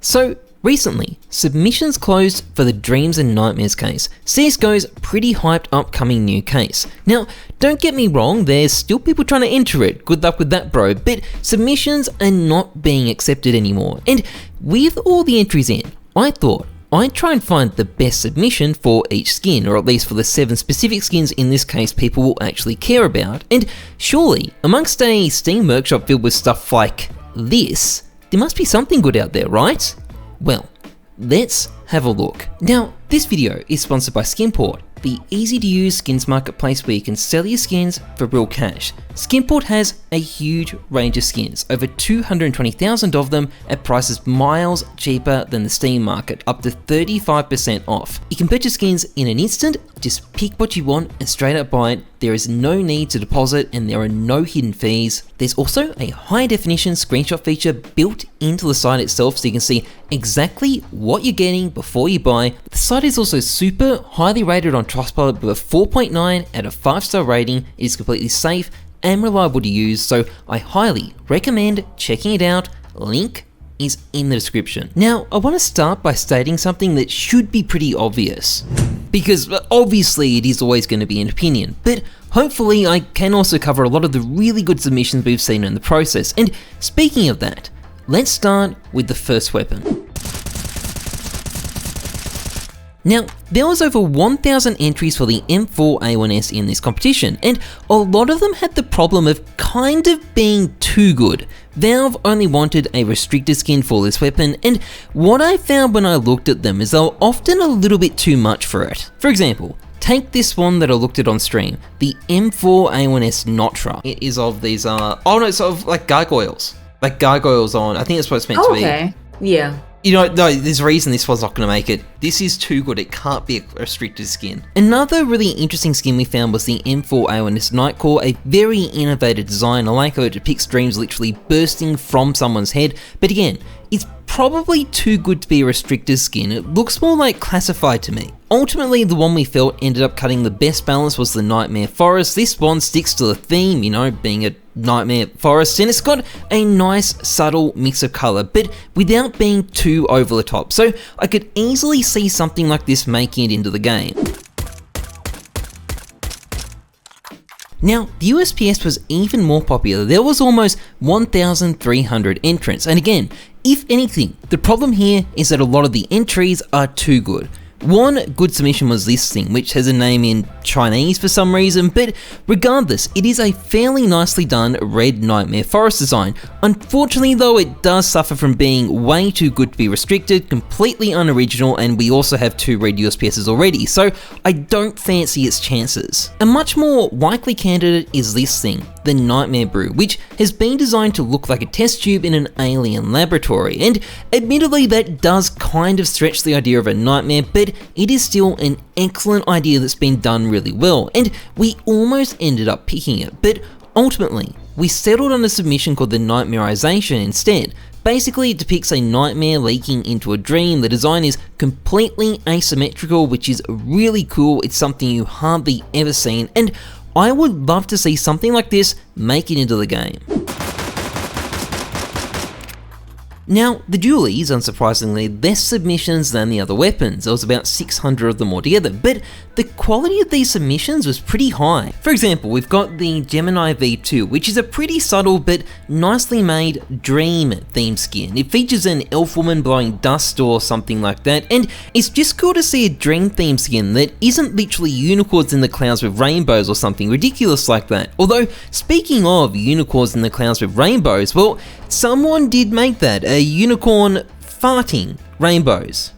So recently, submissions closed for the Dreams and Nightmares case, CSGO's pretty hyped upcoming new case. Now, don't get me wrong, there's still people trying to enter it, good luck with that bro, but submissions are not being accepted anymore. And with all the entries in, I thought I'd try and find the best submission for each skin, or at least for the 7 specific skins in this case people will actually care about. And surely, amongst a Steam workshop filled with stuff like this, there must be something good out there, right? Well, let's have a look. Now, this video is sponsored by Skinport, the easy-to-use skins marketplace where you can sell your skins for real cash. Skinport has a huge range of skins, over 220,000 of them at prices miles cheaper than the Steam market, up to 35% off. You can purchase skins in an instant, just pick what you want and straight up buy it. There is no need to deposit and there are no hidden fees. There's also a high definition screenshot feature built into the site itself so you can see exactly what you're getting before you buy. The site is also super highly rated on Trustpilot with a 4.9 out of 5-star rating. It is completely safe and reliable to use, so I highly recommend checking it out. Link is in the description. Now, I want to start by stating something that should be pretty obvious, because obviously it is always going to be an opinion, but hopefully I can also cover a lot of the really good submissions we've seen in the process. And speaking of that, let's start with the first weapon. Now, there was over 1,000 entries for the M4A1S in this competition, and a lot of them had the problem of kind of being too good. Valve only wanted a restricted skin for this weapon, and what I found when I looked at them is they were often a little bit too much for it. For example, take this one that I looked at on stream, the M4A1S Notra. It is of these, it's of like gargoyles. Like gargoyles on, I think that's what it's meant to be. Okay, yeah. You know, no, there's a reason this one's not going to make it. This is too good, it can't be a restricted skin. Another really interesting skin we found was the M4A1S Nightcore, a very innovative design. I like how it depicts dreams literally bursting from someone's head, but again, it's probably too good to be a restricted skin. It looks more like classified to me. Ultimately, the one we felt ended up cutting the best balance was the Nightmare Forest. This one sticks to the theme, you know, being a Nightmare Forest, and it's got a nice subtle mix of colour, but without being too over the top. So I could easily see something like this making it into the game. Now, the USPS was even more popular. There was almost 1,300 entrants, and again, if anything, the problem here is that a lot of the entries are too good. One good submission was this thing, which has a name in Chinese for some reason, but regardless, it is a fairly nicely done red Nightmare Forest design. Unfortunately though, it does suffer from being way too good to be restricted, completely unoriginal, and we also have 2 red USPSs already, so I don't fancy its chances. A much more likely candidate is this thing, the Nightmare Brew, which has been designed to look like a test tube in an alien laboratory, and admittedly that does kind of stretch the idea of a nightmare, but it is still an excellent idea that's been done really well, and we almost ended up picking it, but ultimately, we settled on a submission called the Nightmarization instead. Basically, it depicts a nightmare leaking into a dream. The design is completely asymmetrical, which is really cool. It's something you hardly ever seen, and I would love to see something like this make it into the game. Now, the Dualies, unsurprisingly, less submissions than the other weapons. There was about 600 of them altogether, but the quality of these submissions was pretty high. For example, we've got the Gemini V2, which is a pretty subtle but nicely made dream themed skin. It features an elf woman blowing dust or something like that, and it's just cool to see a dream themed skin that isn't literally unicorns in the clouds with rainbows or something ridiculous like that. Although, speaking of unicorns in the clouds with rainbows, well, someone did make that, a unicorn farting rainbows.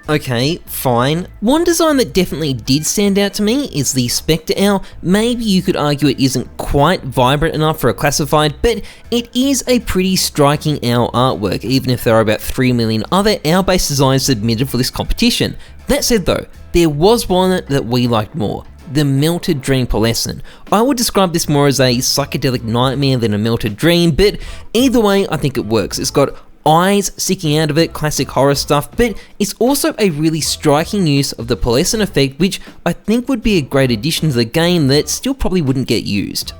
Okay, fine. One design that definitely did stand out to me is the Spectre Owl. Maybe you could argue it isn't quite vibrant enough for a classified, but it is a pretty striking owl artwork, even if there are about 3 million other owl-based designs submitted for this competition. That said though, there was one that we liked more. The Melted Dream Pearlescent. I would describe this more as a psychedelic nightmare than a melted dream, but either way, I think it works. It's got eyes sticking out of it, classic horror stuff, but it's also a really striking use of the pearlescent effect, which I think would be a great addition to the game that still probably wouldn't get used.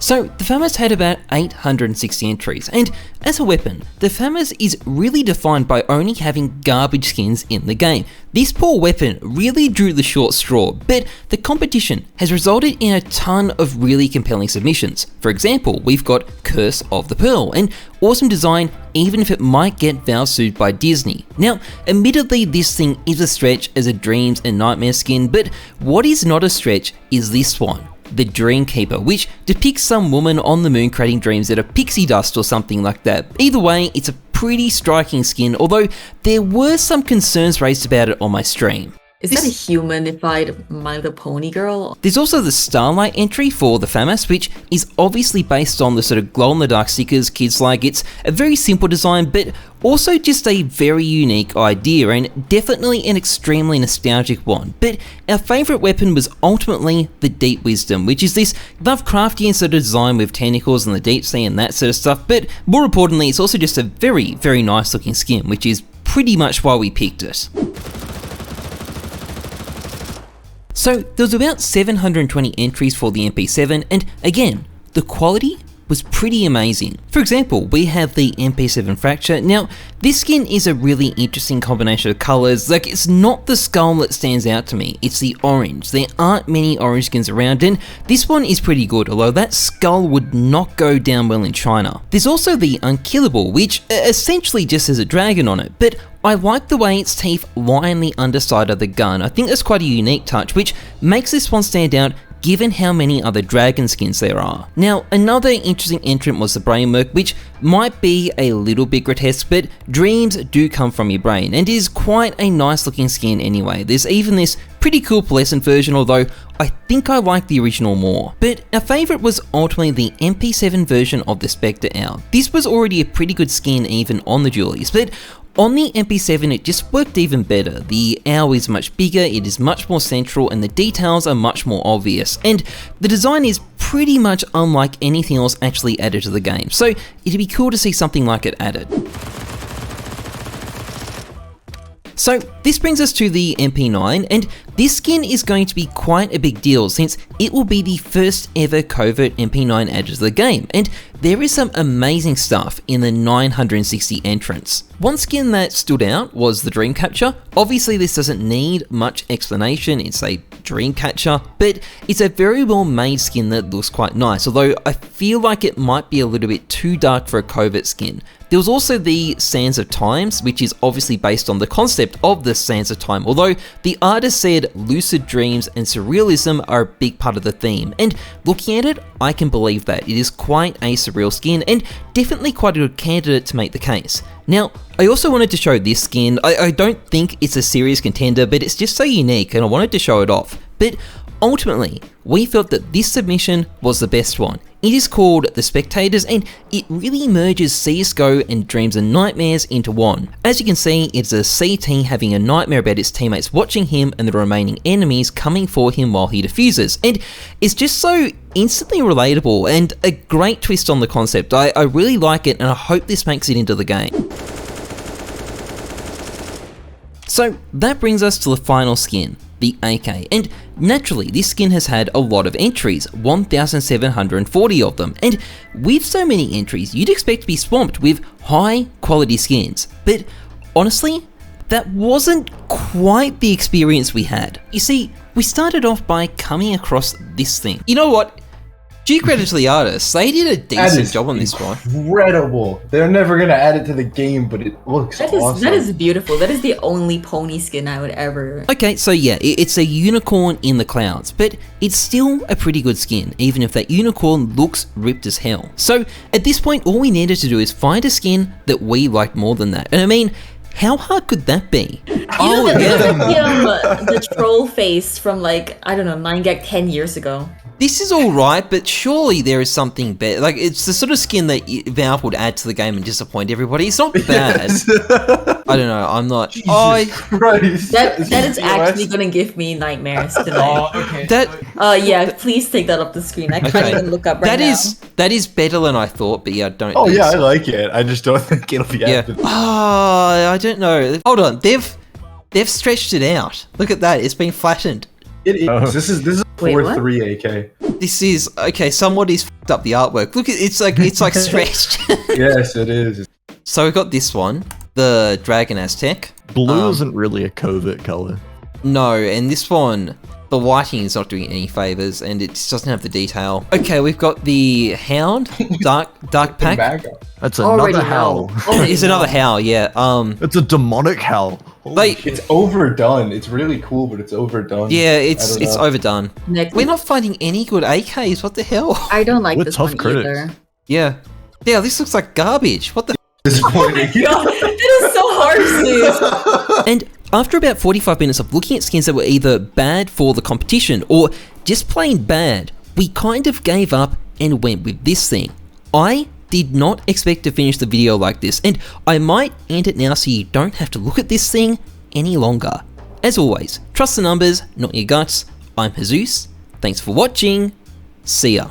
So the FAMAS had about 860 entries, and as a weapon, the FAMAS is really defined by only having garbage skins in the game. This poor weapon really drew the short straw, but the competition has resulted in a ton of really compelling submissions. For example, we've got Curse of the Pearl, an awesome design even if it might get Valve sued by Disney. Now, admittedly this thing is a stretch as a Dreams and Nightmares skin, but what is not a stretch is this one. The Dreamkeeper, which depicts some woman on the moon creating dreams out of pixie dust or something like that. Either way, it's a pretty striking skin, although there were some concerns raised about it on my stream. Is that a humanified My Little Pony girl? There's also the Starlight entry for the FAMAS, which is obviously based on the sort of glow-in-the-dark stickers kids like. It's a very simple design, but also just a very unique idea, and definitely an extremely nostalgic one. But our favourite weapon was ultimately the Deep Wisdom, which is this Lovecraftian sort of design with tentacles in the deep sea and that sort of stuff, but more importantly, it's also just a very, very nice looking skin, which is pretty much why we picked it. So there was about 720 entries for the MP7, and again, the quality was pretty amazing. For example, we have the MP7 Fracture. Now, this skin is a really interesting combination of colours. Like, it's not the skull that stands out to me, it's the orange. There aren't many orange skins around, and this one is pretty good, although that skull would not go down well in China. There's also the Unkillable, which essentially just has a dragon on it, but I like the way its teeth line the underside of the gun. I think that's quite a unique touch, which makes this one stand out given how many other dragon skins there are. Now, another interesting entrant was the Brainwork, which might be a little bit grotesque, but dreams do come from your brain, and is quite a nice looking skin anyway. There's even this pretty cool pearlescent version, although I think I like the original more. But our favourite was ultimately the MP7 version of the Spectre Owl. This was already a pretty good skin even on the Dualies, but on the MP7 it just worked even better. The owl is much bigger, it is much more central, and the details are much more obvious. And the design is pretty much unlike anything else actually added to the game, so it'd be cool to see something like it added. So this brings us to the MP9, and this skin is going to be quite a big deal since it will be the first ever covert MP9 added to the game, and there is some amazing stuff in the 960 entrants. One skin that stood out was the Dreamcatcher. Obviously this doesn't need much explanation, it's a Dreamcatcher, but it's a very well made skin that looks quite nice, although I feel like it might be a little bit too dark for a covert skin. There was also the Sands of Times, which is obviously based on the concept of the Sands of Time, although the artist said lucid dreams and surrealism are a big part of the theme, and looking at it, I can believe that. It is quite a surreal skin, and definitely quite a good candidate to make the case. Now, I also wanted to show this skin. I don't think it's a serious contender, but it's just so unique, and I wanted to show it off. But ultimately, we felt that this submission was the best one. It is called The Spectators, and it really merges CSGO and Dreams and Nightmares into one. As you can see, it's a CT having a nightmare about his teammates watching him and the remaining enemies coming for him while he defuses. And it's just so instantly relatable and a great twist on the concept. I really like it, and I hope this makes it into the game. So that brings us to the final skin, the AK, and naturally this skin has had a lot of entries, 1,740 of them, and with so many entries you'd expect to be swamped with high quality skins, but honestly that wasn't quite the experience we had. You see, we started off by coming across this thing. You know what? Due credit to the artists, they did a decent job on this one. Incredible. They're never going to add it to the game, but it looks awesome. That is beautiful. That is the only pony skin I would ever... Okay, so yeah, it's a unicorn in the clouds, but it's still a pretty good skin, even if that unicorn looks ripped as hell. So at this point, all we needed to do is find a skin that we liked more than that. And I mean, how hard could that be? Oh, yeah. The troll face from, like, I don't know, 9gag 10 years ago. This is alright, but surely there is something better. Like, it's the sort of skin that Valve would add to the game and disappoint everybody. It's not bad. Yes. I don't know, I'm not... Christ. That is actually gonna give me nightmares tonight. Oh, okay. Yeah, please take that off the screen. I can't even look up right now. That is better than I thought, but yeah, I don't... Oh yeah, I like it. I just don't think it'll be added. I don't know. Hold on, they've stretched it out. Look at that, it's been flattened. It is. This is 4.3 AK. This is okay. Somebody's fucked up the artwork. Look, it's like stretched. Yes, it is. So we got this one, the Dragon Aztec. Blue isn't really a covert color. No, and this one, the lighting is not doing any favors, and it just doesn't have the detail. Okay, we've got the Hound, Dark Pack. That's Already another howl. It's another Howl, yeah. It's a demonic howl. Holy Like, shit. It's overdone. It's really cool, but it's overdone. yeah, I it's don't know. overdone. Next. We're not finding any good AKs. What the hell? I don't like We're this tough one critics. either. Yeah, this looks like garbage. What the? Disappointing. God, it is so hard, Sis. And after about 45 minutes of looking at skins that were either bad for the competition or just plain bad, we kind of gave up and went with this thing. I did not expect to finish the video like this, and I might end it now so you don't have to look at this thing any longer. As always, trust the numbers, not your guts. I'm Heyzeus. Thanks for watching. See ya.